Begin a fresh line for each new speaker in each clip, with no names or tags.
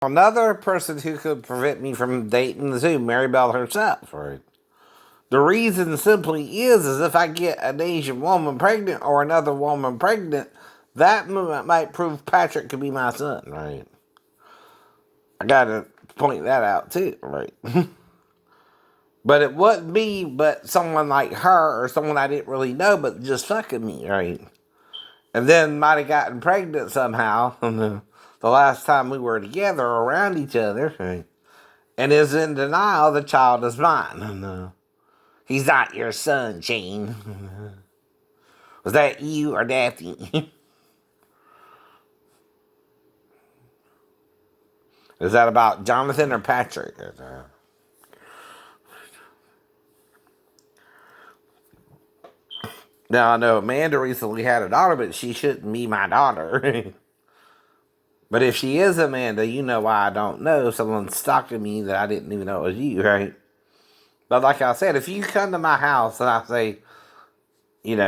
Another person who could prevent me from dating the Zoom, Mary Bell herself, right? The reason simply is if I get an Asian woman pregnant or another woman pregnant, that might prove Patrick could be my son, right? I gotta point that out too, right? But it wouldn't be but someone like her or someone I didn't really know but just fucking me, right? And then might have gotten pregnant somehow the last time we were together around each other, right? And is in denial the child is mine. He's not your son, Shane. Was that you or Daphne? Is that about Jonathan or Patrick? Now, I know Amanda recently had a daughter, but she shouldn't be my daughter. But if she is Amanda, you know why I don't know. Someone's stalking me that I didn't even know it was you, right? But like I said, if you come to my house and I say, you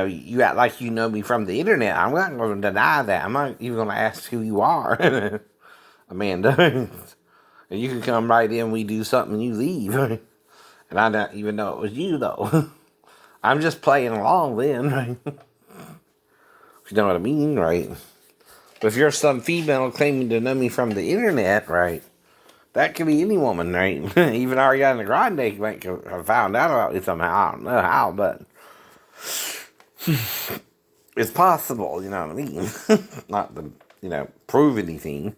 act like you know me from the internet, I'm not going to deny that. I'm not even going to ask who you are, Amanda. And you can come right in, we do something, and you leave. And I don't even know it was you, though. I'm just playing along then, right? If you know what I mean, right? But if you're some female claiming to know me from the internet, right? That could be any woman, right? Even Ariana Grande might have found out about me somehow. I don't know how, but it's possible, you know what I mean? Not to, prove anything.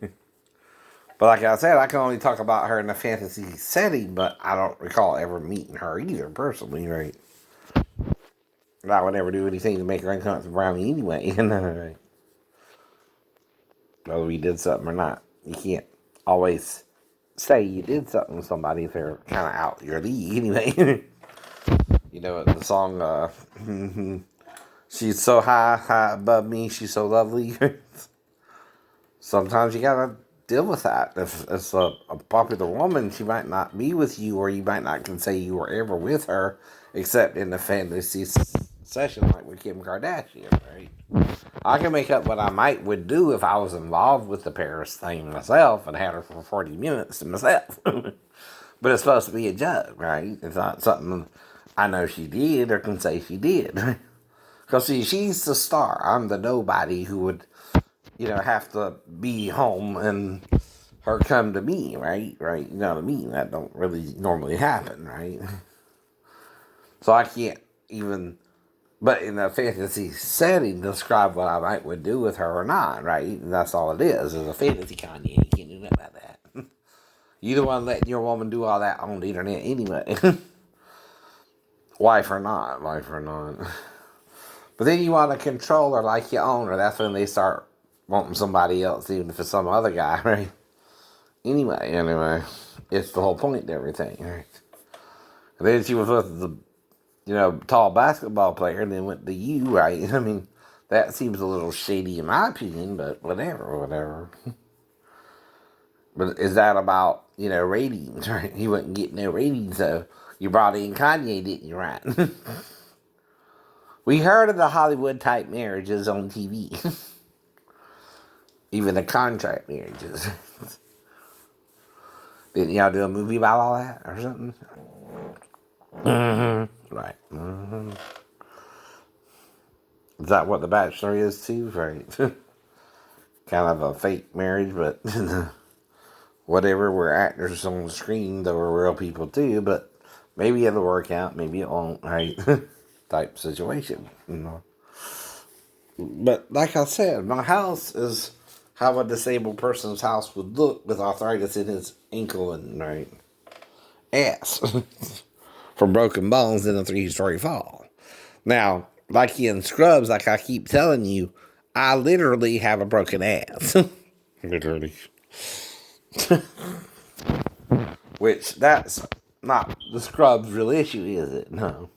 But like I said, I can only talk about her in a fantasy setting, but I don't recall ever meeting her either, personally, right? And I would never do anything to make her uncomfortable around me anyway, right? Whether we did something or not. You can't always say you did something with somebody if they're kind of out your league anyway. The song, she's so high, high above me, she's so lovely. Sometimes you gotta deal with that. If it's a popular woman, she might not be with you, or you might not can say you were ever with her, except in the fantasy session like with Kim Kardashian, right? I can make up what I would do if I was involved with the Paris thing myself and had her for 40 minutes to myself. But it's supposed to be a joke, right? It's not something I know she did or can say she did. Because, see, she's the star. I'm the nobody who would, have to be home and her come to me, right? Right? You know what I mean? That don't really normally happen, right? So I can't even, but in a fantasy setting, describe what I would do with her or not, right? And that's all it is a fantasy Kanye. You can't do nothing about that. You the one letting your woman do all that on the internet anyway. Wife or not, wife or not. But then you want to control her like you own her. That's when they start wanting somebody else, even if it's some other guy, right? Anyway, it's the whole point to everything, right? And then she was with the, tall basketball player, and then went to you, right? I mean, that seems a little shady in my opinion, but whatever. But is that about, ratings, right? He wouldn't get no ratings, so you brought in Kanye, didn't you, right? We heard of the Hollywood type marriages on TV. Even the contract marriages. Didn't y'all do a movie about all that or something? Mm-hmm. Right. Mm-hmm. Is that what The Bachelor is too? Right. Kind of a fake marriage, but whatever. We're actors on the screen, though we're real people too. But maybe it'll work out, maybe it won't. Right. Type situation. But like I said, my house is how a disabled person's house would look with arthritis in his ankle and right ass from broken bones in a 3-story fall. Now, like in Scrubs, like I keep telling you, I literally have a broken ass. Literally. Which that's not the Scrubs' real issue, is it? No.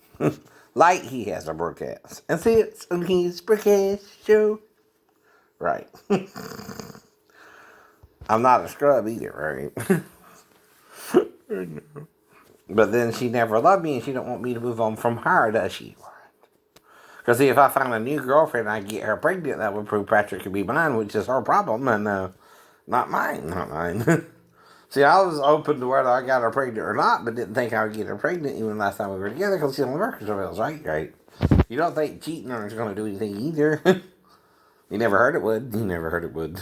Like he has a broke ass. And see, it's on his broke ass show. Right. I'm not a scrub either, right? But then she never loved me and she don't want me to move on from her, does she? Because if I find a new girlfriend and I get her pregnant, that would prove Patrick could be mine, which is her problem, and not mine. See, I was open to whether I got her pregnant or not, but didn't think I would get her pregnant even last time we were together because she's on the Mercury pills, right? Right. You don't think cheating on her is going to do anything either. You never heard it would. You never heard it would.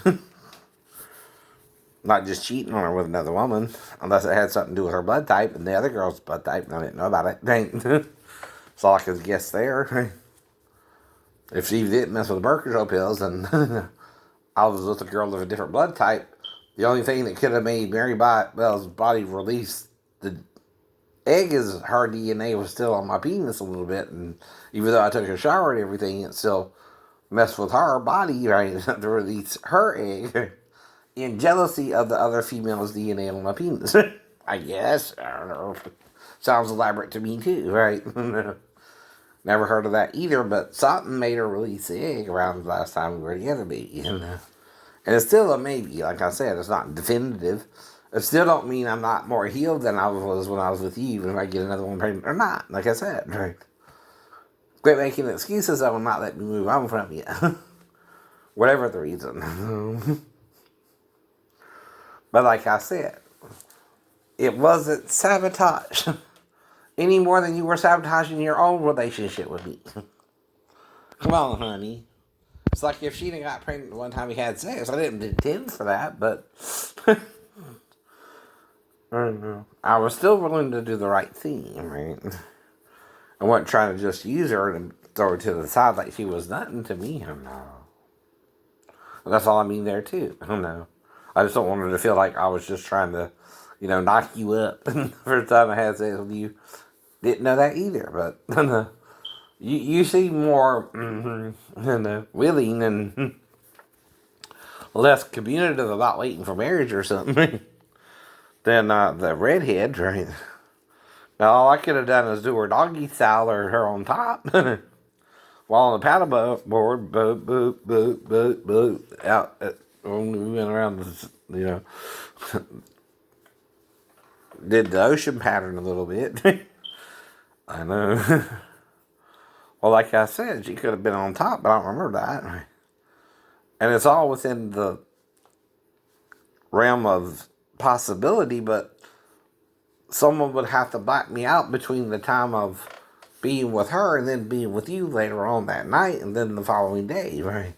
Not just cheating on her with another woman, unless it had something to do with her blood type and the other girl's blood type, and I didn't know about it. Dang. So I could guess there. If she didn't mess with the Mercury pills and I was with a girl of a different blood type, the only thing that could have made Mary Bell's body release the egg is her DNA was still on my penis a little bit, and even though I took a shower and everything, it still messed with her body, right, to release her egg in jealousy of the other female's DNA on my penis. I guess. I don't know. Sounds elaborate to me too, right? Never heard of that either, but something made her release the egg around the last time we were together, maybe. And it's still a maybe. Like I said, it's not definitive. It still don't mean I'm not more healed than I was when I was with you, even if I get another one pregnant or not. Like I said, right? Quit making excuses that will not let me move on from you. Whatever the reason. But like I said, it wasn't sabotage. Any more than you were sabotaging your own relationship with me. Come on, honey. It's like if she'd got pregnant the one time we had sex. I didn't intend for that, but I don't know. I was still willing to do the right thing, right? I wasn't trying to just use her and throw her to the side like she was nothing to me. I don't know. That's all I mean there, too. I don't know. I just don't want her to feel like I was just trying to, knock you up. The first time I had sex with you, didn't know that either, but you seem more willing and less communicative about waiting for marriage or something than the redhead, right? Now, all I could have done is do her doggy style or her on top. While on the paddle board, boop, boop, boop, boop, boop, out, we went around, did the ocean pattern a little bit. I know. Well, like I said, she could have been on top, but I don't remember that. And it's all within the realm of possibility, but someone would have to back me out between the time of being with her and then being with you later on that night and then the following day, right?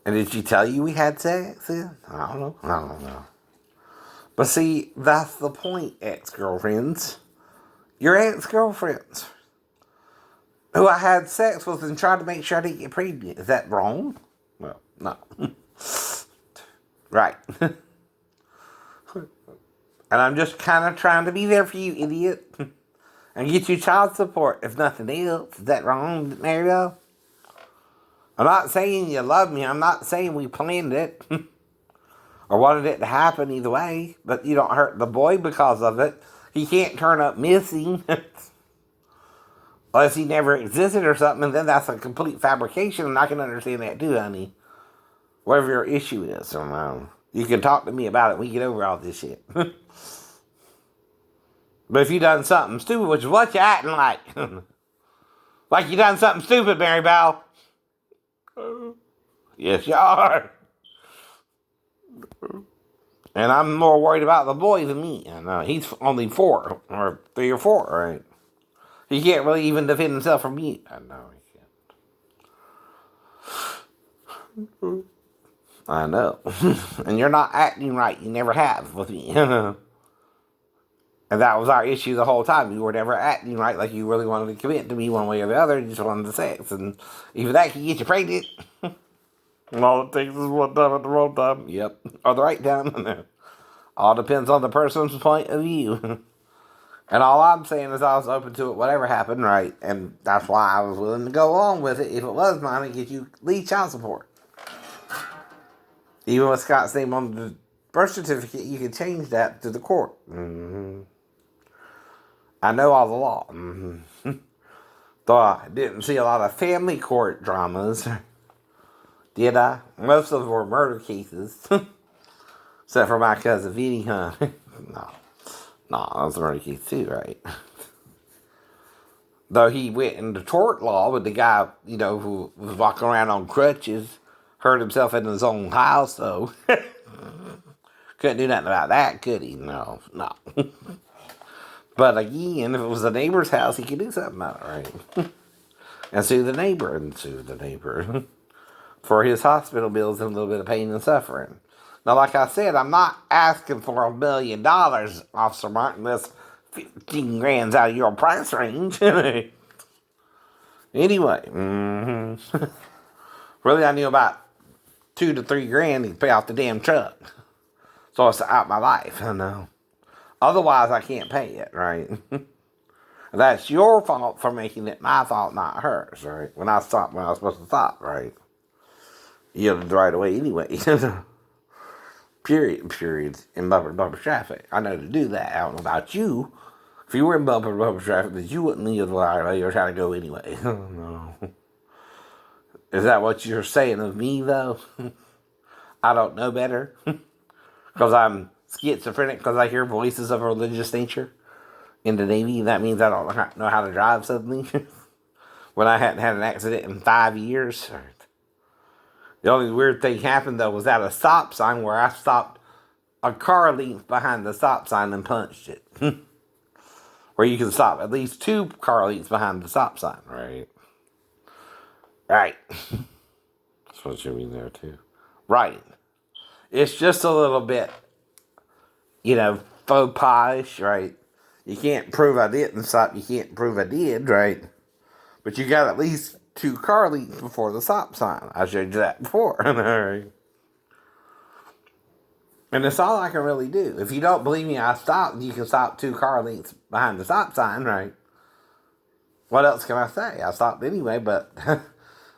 And did she tell you we had sex then? I don't know. I don't know. But see, that's the point, ex-girlfriends. Your ex-girlfriends who I had sex with and tried to make sure I didn't get pregnant. Is that wrong? Well, no. Right. And I'm just kind of trying to be there for you, idiot. And get you child support, if nothing else. Is that wrong, Mario? I'm not saying you love me. I'm not saying we planned it. Or wanted it to happen either way. But you don't hurt the boy because of it. He can't turn up missing. Unless he never existed or something. And then that's a complete fabrication. And I can understand that too, honey. Whatever your issue is. You can talk to me about it. We get over all this shit. But if you done something stupid, which is what you acting like. Like you done something stupid, Mary Bell. Yes, you are. And I'm more worried about the boy than me. And he's only 4, or 3 or 4, right? He can't really even defend himself from me. I know he can't. I know. And you're not acting right. You never have with me. And that was our issue the whole time. You were never acting right, like you really wanted to commit to me one way or the other. You just wanted the sex. And even that can get you pregnant. And all it takes is one time at the wrong time. Yep. Or the right time. All depends on the person's point of view. And all I'm saying is I was open to it, whatever happened, right? And that's why I was willing to go along with it if it was mine and get you lead child support. Even with Scott's name on the birth certificate, you can change that to the court. Mm-hmm. I know all the law. Mm-hmm. Though I didn't see a lot of family court dramas. Did I? Most of them were murder cases. Except for my cousin Vinny, huh? No, that was a murder case too, right? Though he went into tort law with the guy, who was walking around on crutches, hurt himself in his own house, though. Because Couldn't do nothing about that, could he? No, no. But again, if it was a neighbor's house, he could do something about it, right? And sue the neighbor and sue the neighbor for his hospital bills and a little bit of pain and suffering. Now, like I said, I'm not asking for $1 million, Officer Martin. That's 15 grand's out of your price range. Anyway, really, I knew about 2 to 3 grand to pay off the damn truck. So it's out my life, I know. Otherwise, I can't pay it, right? That's your fault for making it my fault, not hers, right? When I stopped when I was supposed to stop, right? You had to right away anyway. Period. In bumper traffic. I know to do that. I don't know about you. If you were in bumper traffic, that you wouldn't leave the right away. You were trying to go anyway. No. Is that what you're saying of me, though? I don't know better. Because I'm schizophrenic because I hear voices of a religious nature in the Navy. That means I don't know how to drive suddenly. When I hadn't had an accident in 5 years. The only weird thing happened, though, was at a stop sign where I stopped a car length behind the stop sign and punched it. Where you can stop at least 2 car lengths behind the stop sign, right? Right. That's what you mean there, too. Right. It's just a little bit, faux pas, right? You can't prove I didn't stop. You can't prove I did, right? But you got at least 2 car lengths before the stop sign. I showed you that before. Right? And that's all I can really do. If you don't believe me, I stopped. You can stop 2 car lengths behind the stop sign, right? What else can I say? I stopped anyway, but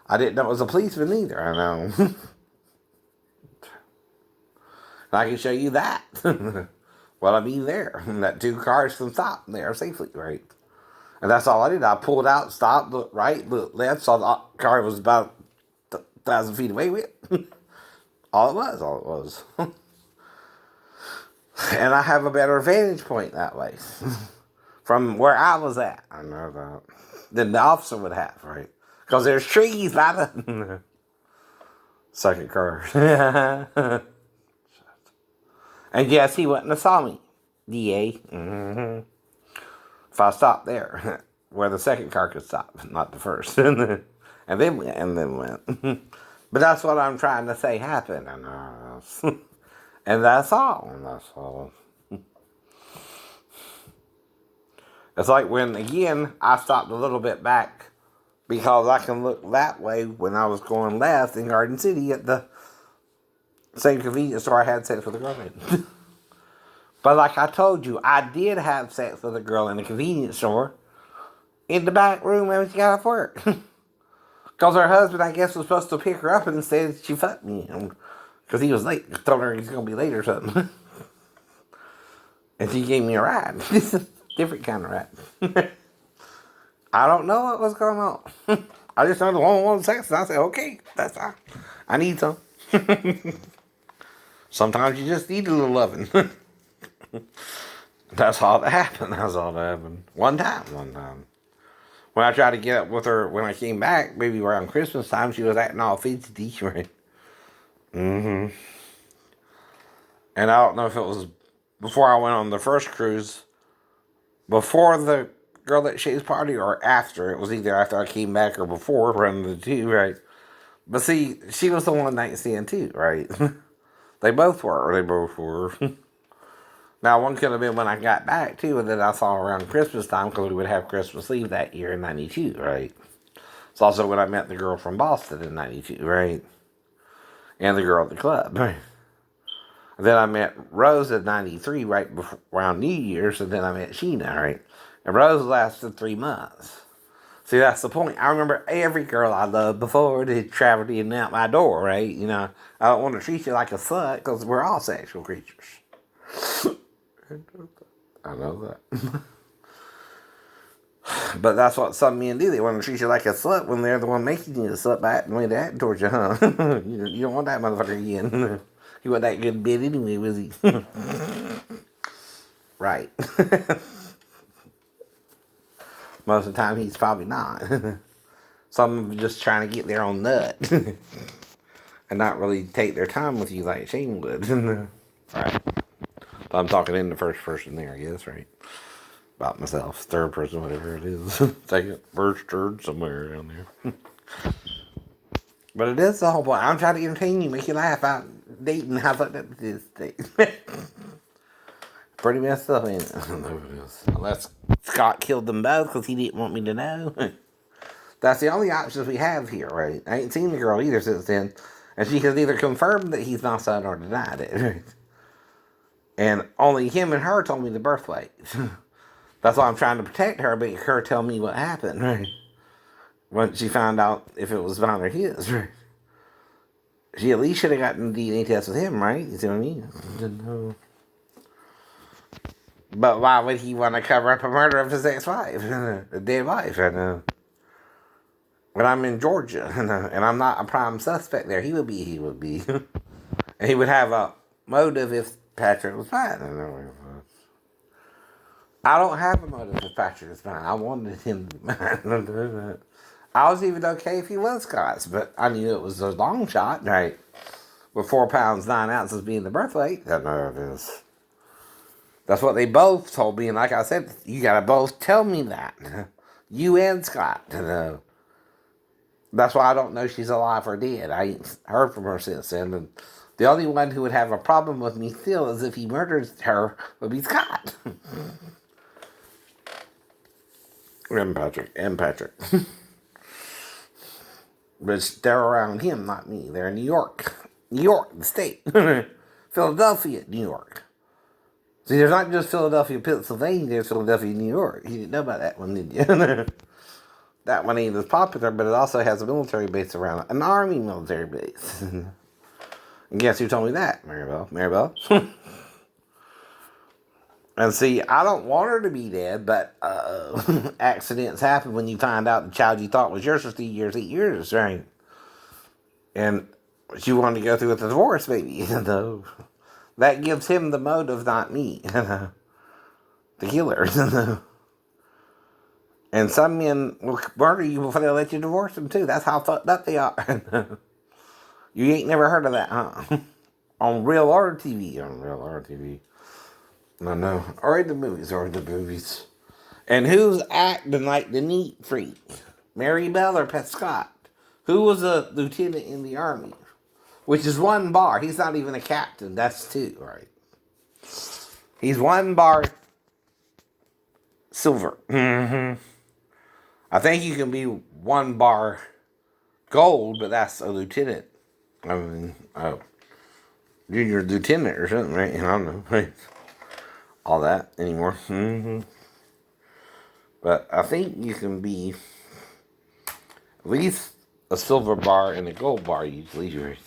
I didn't know it was a policeman either. I know. And I can show you that. What I mean there. That 2 cars can stop there safely, right? And that's all I did. I pulled out, stopped, looked right, looked left, saw the car was about 1,000 feet away with. All it was. And I have a better vantage point that way. From where I was at, I know that. Than the officer would have, right? Because there's trees by the second car. And yes, he wouldn't have saw me. DA. If I stopped there, where the second car could stop, not the first. and then went. But that's what I'm trying to say happened. And that's all. It's like when, again, I stopped a little bit back because I can look that way when I was going left in Garden City at the same convenience store I had sex with a girl in. But like I told you, I did have sex with a girl in a convenience store in the back room when she got off work. Because her husband, I guess, was supposed to pick her up and instead she fucked me. Because he was late. Told her he's going to be late or something. And she gave me a ride. Different kind of ride. I don't know what was going on. I just know the woman wanted sex. And I said, okay, that's fine. I need some. Sometimes you just need a little loving. That's all that happened. One time. When I tried to get up with her, when I came back, maybe around Christmas time, she was acting all fidgety, right? And I don't know if it was before I went on the first cruise, before the girl at Shay's party, or after. It was either after I came back or before, one of the two, right? But see, she was the one night stand too, right? They both were. Now, one could have been when I got back, too, and then I saw around Christmas time, because we would have Christmas Eve that year in 92, right? It's also when I met the girl from Boston in 92, right? And the girl at the club, right? And then I met Rose in 93, right before, around New Year's, and then I met Sheena, right? And Rose lasted 3 months. See, that's the point. I remember every girl I loved before they traveled in and out my door, right? I don't want to treat you like a slut, because we're all sexual creatures. I know that. But that's what some men do. They want to treat you like a slut when they're the one making you a slut back and way they're acting towards you, huh? You don't want that motherfucker again. He wasn't that good bit anyway, was he? Right. Most of the time, he's probably not. Some of them just trying to get their own nut. And not really take their time with you like Shane would. Right. So I'm talking in the first person there, I guess, right? About myself, third person, whatever it is. Second, first, third, somewhere around there. But it is the whole point. I'm trying to entertain you, make you laugh out dating. How fucked up this date? Pretty messed up, ain't it? I don't know what it is. Unless Scott killed them both because he didn't want me to know. That's the only options we have here, right? I ain't seen the girl either since then. And she has either confirmed that he's not son or denied it. Right? And only him and her told me the birth weight. That's why I'm trying to protect her, but her tell me what happened, right? Once she found out if it was mine or his, right? She at least should have gotten the DNA test with him, right? You see what I mean? No. But why would he want to cover up a murder of his ex-wife, a dead wife? And when I'm in Georgia, and I'm not a prime suspect there, he would be. And he would have a motive if Patrick was fine. I don't have a motive if Patrick was fine. I wanted him to be mine. I was even okay if he was Scott's, but I knew it was a long shot, right? With 4 pounds 9 ounces being the birth weight. That is. That's what they both told me, and like I said, you gotta both tell me that. You and Scott. That's why I don't know she's alive or dead. I ain't heard from her since then. And the only one who would have a problem with me still is if he murders her would be Scott. And Patrick. But they're around him, not me. They're in New York. New York, the state. Philadelphia, New York. See, there's not just Philadelphia, Pennsylvania, there's Philadelphia, New York. You didn't know about that one, did you? That one ain't as popular, but it also has a military base around it. An army military base. And guess who told me that? Maribel. And see, I don't want her to be dead, but accidents happen when you find out the child you thought was yours for 3 years, 8 years, right? And she wanted to go through with the divorce, baby. That gives him the motive, not me. The killer. And some men will murder you before they let you divorce them, too. That's how fucked up they are. You ain't never heard of that, huh? On Real Horror TV. No. Or in the movies. And who's acting like the neat freak? Mary Bell or Pat Scott? Who was a lieutenant in the army? Which is 1 bar. He's not even a captain. That's 2, right? He's 1 bar silver. Mm-hmm. I think you can be 1 bar gold, but that's a lieutenant. I mean, junior lieutenant or something, right? I don't know. Right? All that anymore. Mm-hmm. But I think you can be at least a silver bar and a gold bar usually, right?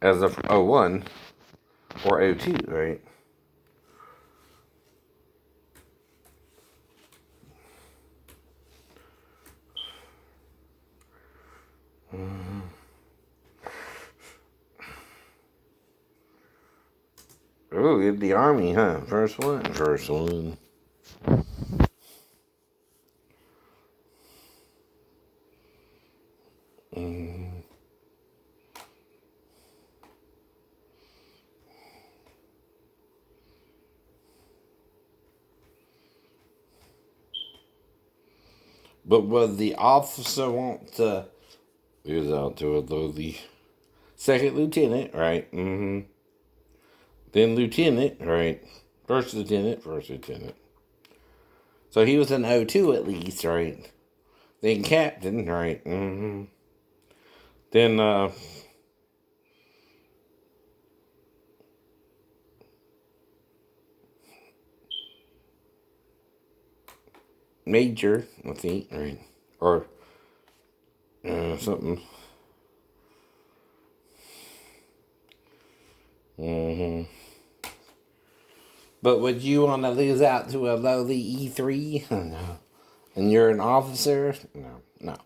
As a 01 or 02, right? Mm-hmm. Oh, in the army, huh? First one. Mm. But would the officer want to? He was out to a lowly second lieutenant, right? Mm-hmm. Then lieutenant, right? First lieutenant. So he was an 02 at least, right? Then captain, right? Mm-hmm. Then major, I think, right? Or something. Mm-hmm. But would you want to lose out to a lowly E3? No. And you're an officer? No.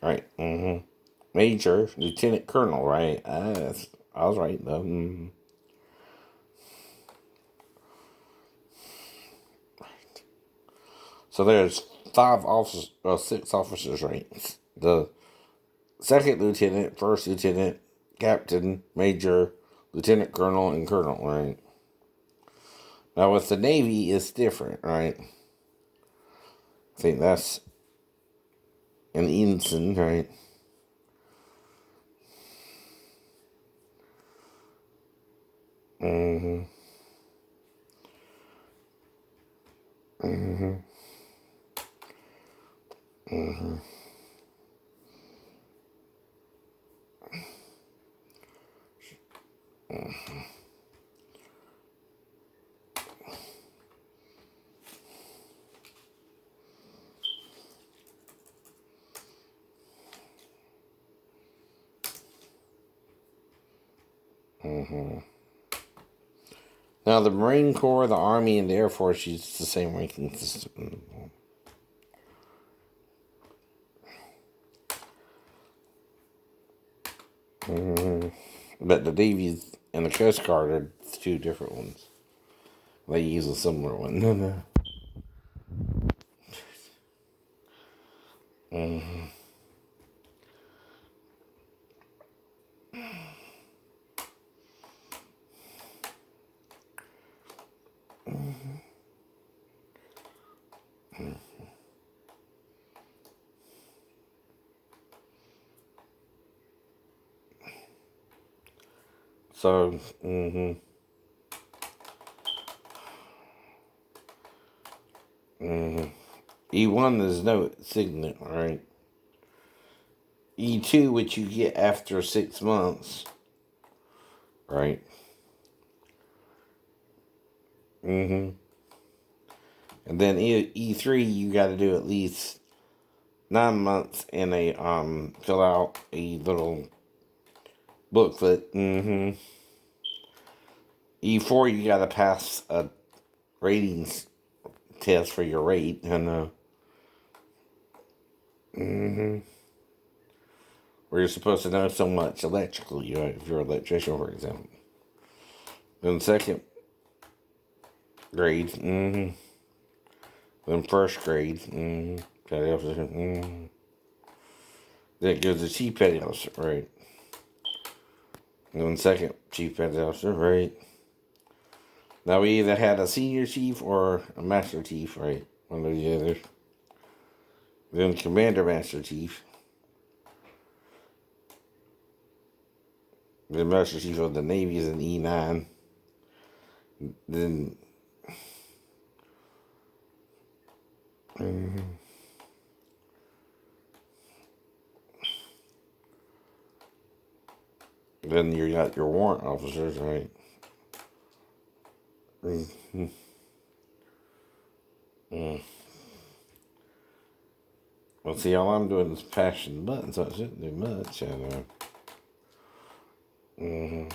Right. Mm-hmm. Major, lieutenant colonel, right? I was right though. Mm-hmm. So there's 5 officers, 6 officers, right? The second lieutenant, first lieutenant, captain, major, lieutenant colonel, and colonel, right? Now with the Navy, it's different, right? I think that's an ensign, right? Mm-hmm. Mm-hmm. Mm-hmm. Mm-hmm. Now the Marine Corps, the Army, and the Air Force use the same ranking system. Mm-hmm. But the Navy and the Coast Guard are two different ones. They use a similar one. Mm-hmm. So, mm-hmm. Mm-hmm. E1 is no signet, right? E2, which you get after 6 months, right? Mm-hmm. And then E3, you got to do at least 9 months in a fill out a little booklet. Mm-hmm. E4, you got to pass a ratings test for your rate, and mm-hmm. where you're supposed to know so much electrical, if you're an electrician, for example. Then second grade, mm-hmm. Then first grade, mm-hmm. Petty officer, mm-hmm. Then it goes to chief petty officer, right? And then second chief petty officer, right? Now we either had a senior chief or a master chief, right? One or the other. Then commander master chief. The master chief of the Navy is an E9. Then, mm-hmm. Then you got your warrant officers, right? Mm-hmm. Mm. Well, see, all I'm doing is passing the button, so it shouldn't do much. Mm-hmm. Mm-hmm.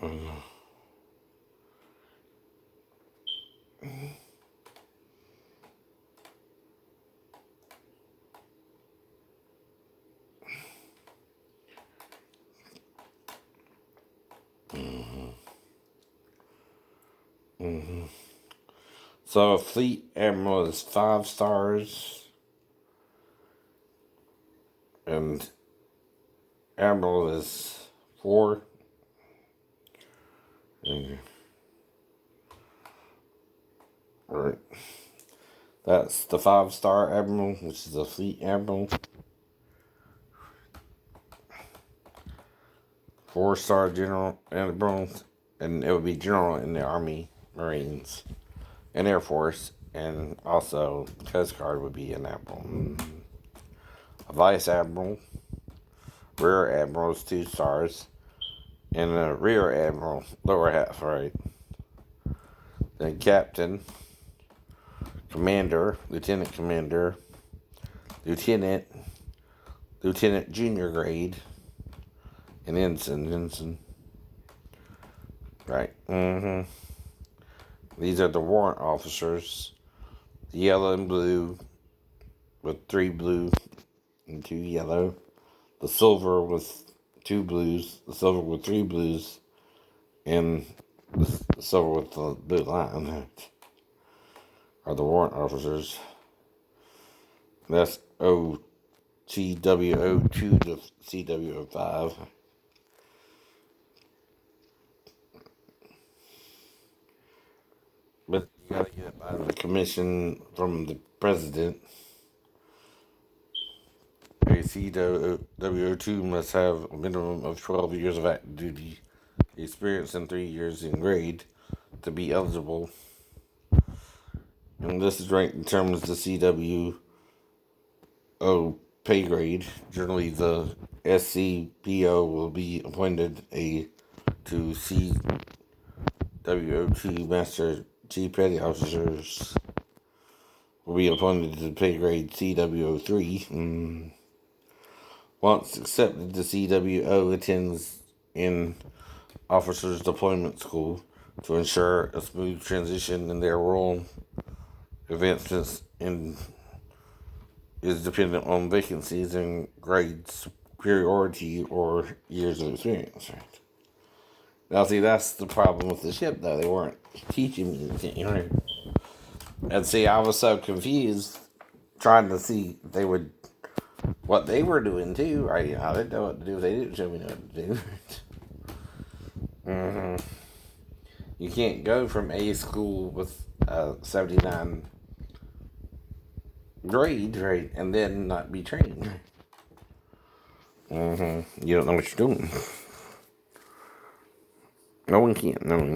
Mm-hmm. Mm-hmm. So a fleet admiral is 5 stars, and admiral is 4. Mm-hmm. Right. That's the 5-star admiral, which is a fleet admiral. 4-star general admiral, and it would be general in the Army, Marines, and Air Force, and also Coast Guard would be an admiral. Mm-hmm. A vice admiral, rear admiral is 2 stars, and a rear admiral, lower half, right? Then captain, commander, lieutenant commander, lieutenant, lieutenant junior grade, and ensign. Right. Mm-hmm. These are the warrant officers. The yellow and blue with 3 blue and 2 yellow. The silver with 2 blues. The silver with 3 blues. And the silver with the blue line are the warrant officers. That's OTWO2 to CWO5. But you gotta get it by the commission from the president. A CWO2 must have a minimum of 12 years of active duty experience and 3 years in grade to be eligible. And this is ranked determines the CWO pay grade. Generally, the SCPO will be appointed to CWO2 Master Chief Petty Officers will be appointed to pay grade CWO3. Once accepted, the CWO attends in officers deployment school to ensure a smooth transition in their role. Advancements in is dependent on vacancies and grade superiority or years of experience. Right? Now, see, that's the problem with the ship, though. They weren't teaching me anything, right? And see, I was so confused trying to see if they would what they were doing too. Right? I didn't know what to do. They didn't show me what to do. You can't go from A school with 79 grade, right, and then not be trained. You don't know what you're doing. No one can. No one